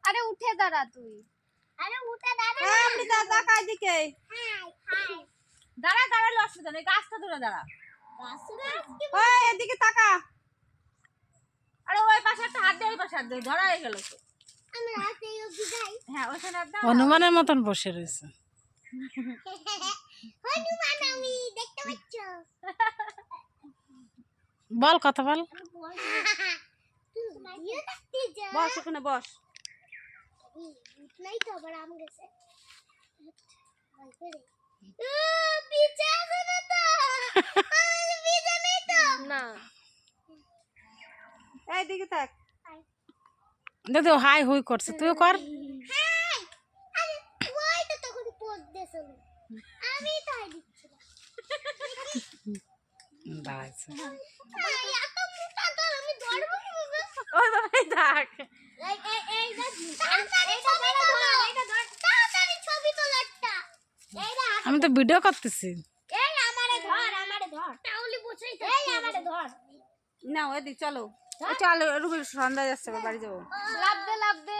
আরে উঠে দাঁড়া তুই। আপনি দাদা কাই দিকে দাঁড়া দাঁড়ালে অসুবিধা নেই, গাছটা ধরে দাঁড়া। ওই এদিকে তাকা। আরে ওই পাশে একটা হাত দিয়ে, ওই পাশে হাত দিয়ে ধরা হয়ে গেল তো। হ্যাঁ ওখানে একদম হনুমানের মতন বসে রয়েছে। বল কথা বল। বস ওখানে বস। না এইদিকে থাক। দেখো হাই হুই করছে, তুইও কর। দাঁড়াইছে। ওই বাবাই থাক। আমি তো ভিডিও করতেছি। না এদিকে চলো। চলো রুবেল সন্ধ্যা যাচ্ছে, বাড়ি যাবো। লাভ দে লাভ দে।